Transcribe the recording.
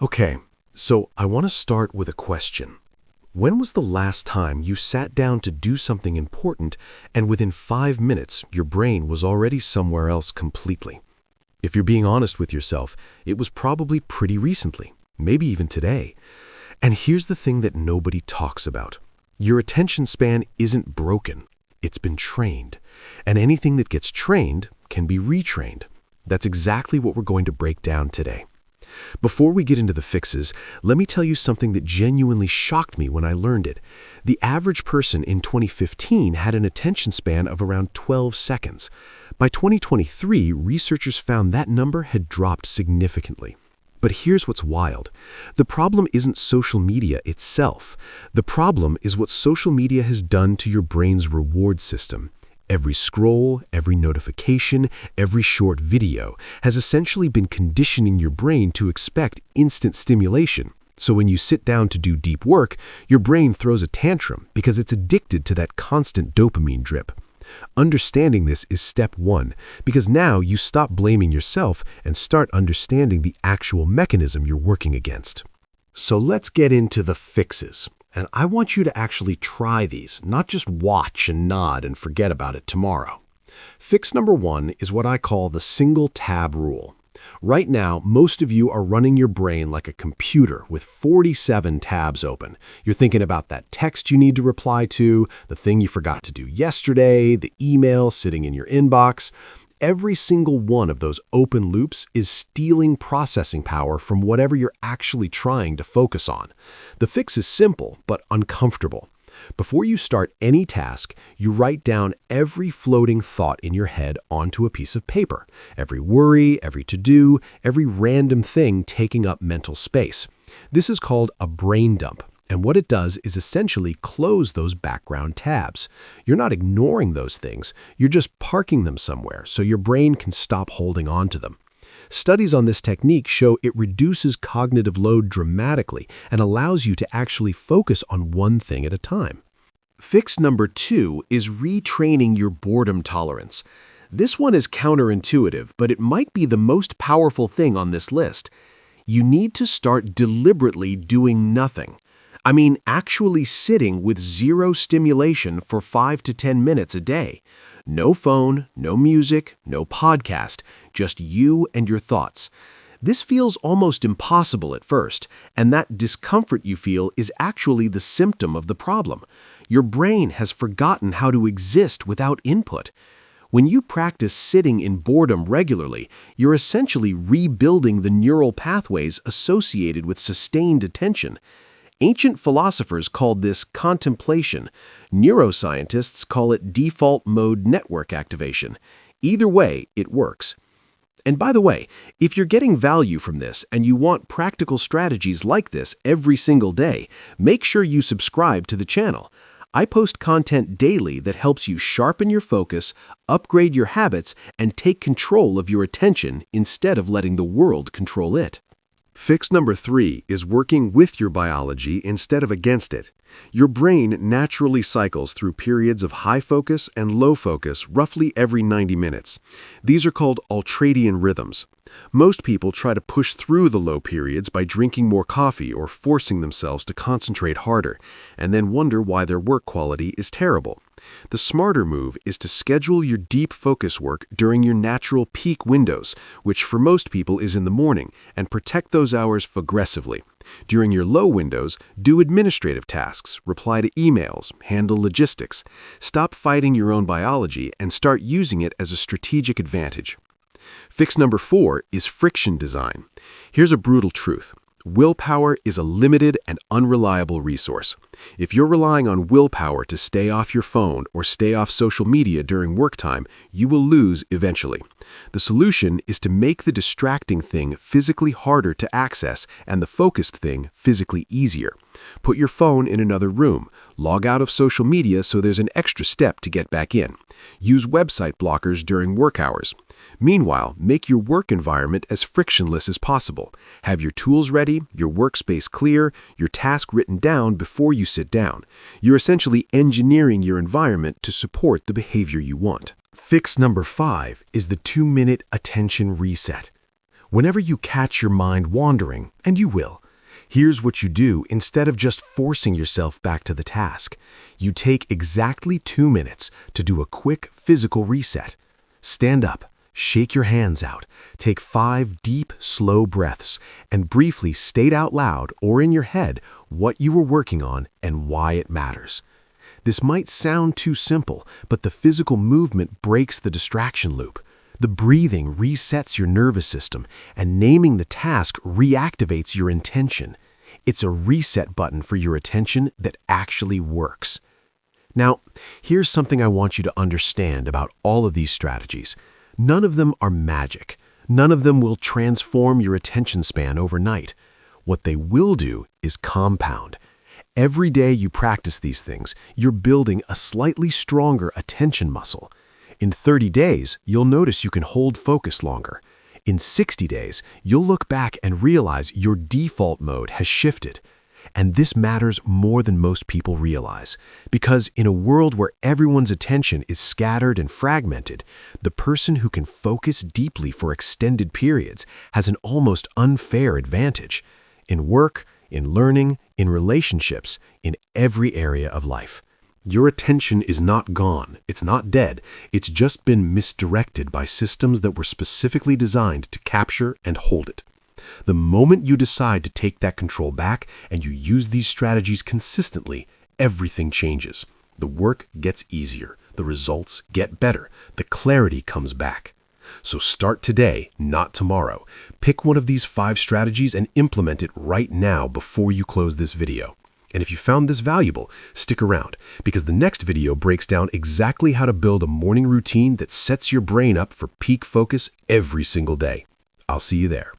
Okay, so I want to start with a question. When was the last time you sat down to do something important and within 5 minutes your brain was already somewhere else completely? If you're being honest with yourself, it was probably pretty recently, maybe even today. And here's the thing that nobody talks about. Your attention span isn't broken. It's been trained. And anything that gets trained can be retrained. That's exactly what we're going to break down today. Before we get into the fixes, let me tell you something that genuinely shocked me when I learned it. The average person in 2015 had an attention span of around 12 seconds. By 2023, researchers found that number had dropped significantly. But here's what's wild. The problem isn't social media itself. The problem is what social media has done to your brain's reward system. Every scroll, every notification, every short video has essentially been conditioning your brain to expect instant stimulation. So when you sit down to do deep work, your brain throws a tantrum because it's addicted to that constant dopamine drip. Understanding this is step one, because now you stop blaming yourself and start understanding the actual mechanism you're working against. So let's get into the fixes. And I want you to actually try these, not just watch and nod and forget about it tomorrow. Fix number one is what I call the single tab rule. Right now, most of you are running your brain like a computer with 47 tabs open. You're thinking about that text you need to reply to, the thing you forgot to do yesterday, the email sitting in your inbox. Every single one of those open loops is stealing processing power from whatever you're actually trying to focus on. The fix is simple, but uncomfortable. Before you start any task, you write down every floating thought in your head onto a piece of paper. Every worry, every to-do, every random thing taking up mental space. This is called a brain dump. And what it does is essentially close those background tabs. You're not ignoring those things, you're just parking them somewhere so your brain can stop holding on to them. Studies on this technique show it reduces cognitive load dramatically and allows you to actually focus on one thing at a time. Fix number two is retraining your boredom tolerance. This one is counterintuitive, but it might be the most powerful thing on this list. You need to start deliberately doing nothing. I mean, actually sitting with zero stimulation for 5 to 10 minutes a day. No phone, no music, no podcast, just you and your thoughts. This feels almost impossible at first, and that discomfort you feel is actually the symptom of the problem. Your brain has forgotten how to exist without input. When you practice sitting in boredom regularly, you're essentially rebuilding the neural pathways associated with sustained attention. Ancient philosophers called this contemplation. Neuroscientists call it default mode network activation. Either way, it works. And by the way, if you're getting value from this and you want practical strategies like this every single day, make sure you subscribe to the channel. I post content daily that helps you sharpen your focus, upgrade your habits, and take control of your attention instead of letting the world control it. Fix number three is working with your biology instead of against it. Your brain naturally cycles through periods of high focus and low focus roughly every 90 minutes. These are called ultradian rhythms. Most people try to push through the low periods by drinking more coffee or forcing themselves to concentrate harder, and then wonder why their work quality is terrible. The smarter move is to schedule your deep focus work during your natural peak windows, which for most people is in the morning, and protect those hours aggressively. During your low windows, do administrative tasks, reply to emails, handle logistics. Stop fighting your own biology and start using it as a strategic advantage. Fix number four is friction design. Here's a brutal truth. Willpower is a limited and unreliable resource. If you're relying on willpower to stay off your phone or stay off social media during work time, you will lose eventually. The solution is to make the distracting thing physically harder to access and the focused thing physically easier. Put your phone in another room. Log out of social media so there's an extra step to get back in. Use website blockers during work hours. Meanwhile, make your work environment as frictionless as possible. Have your tools ready, your workspace clear, your task written down before you sit down. You're essentially engineering your environment to support the behavior you want. Fix number five is the 2-minute attention reset. Whenever you catch your mind wandering, and you will, here's what you do instead of just forcing yourself back to the task. You take exactly 2 minutes to do a quick physical reset. Stand up, shake your hands out, take 5 deep, slow breaths, and briefly state out loud or in your head what you were working on and why it matters. This might sound too simple, but the physical movement breaks the distraction loop. The breathing resets your nervous system, and naming the task reactivates your intention. It's a reset button for your attention that actually works. Now, here's something I want you to understand about all of these strategies. None of them are magic. None of them will transform your attention span overnight. What they will do is compound. Every day you practice these things, you're building a slightly stronger attention muscle. In 30 days, you'll notice you can hold focus longer. In 60 days, you'll look back and realize your default mode has shifted. And this matters more than most people realize, because in a world where everyone's attention is scattered and fragmented, the person who can focus deeply for extended periods has an almost unfair advantage. In work, in learning, in relationships, in every area of life. Your attention is not gone, it's not dead, it's just been misdirected by systems that were specifically designed to capture and hold it. The moment you decide to take that control back and you use these strategies consistently, everything changes. The work gets easier, the results get better, the clarity comes back. So start today, not tomorrow. Pick one of these 5 strategies and implement it right now before you close this video. And if you found this valuable, stick around, because the next video breaks down exactly how to build a morning routine that sets your brain up for peak focus every single day. I'll see you there.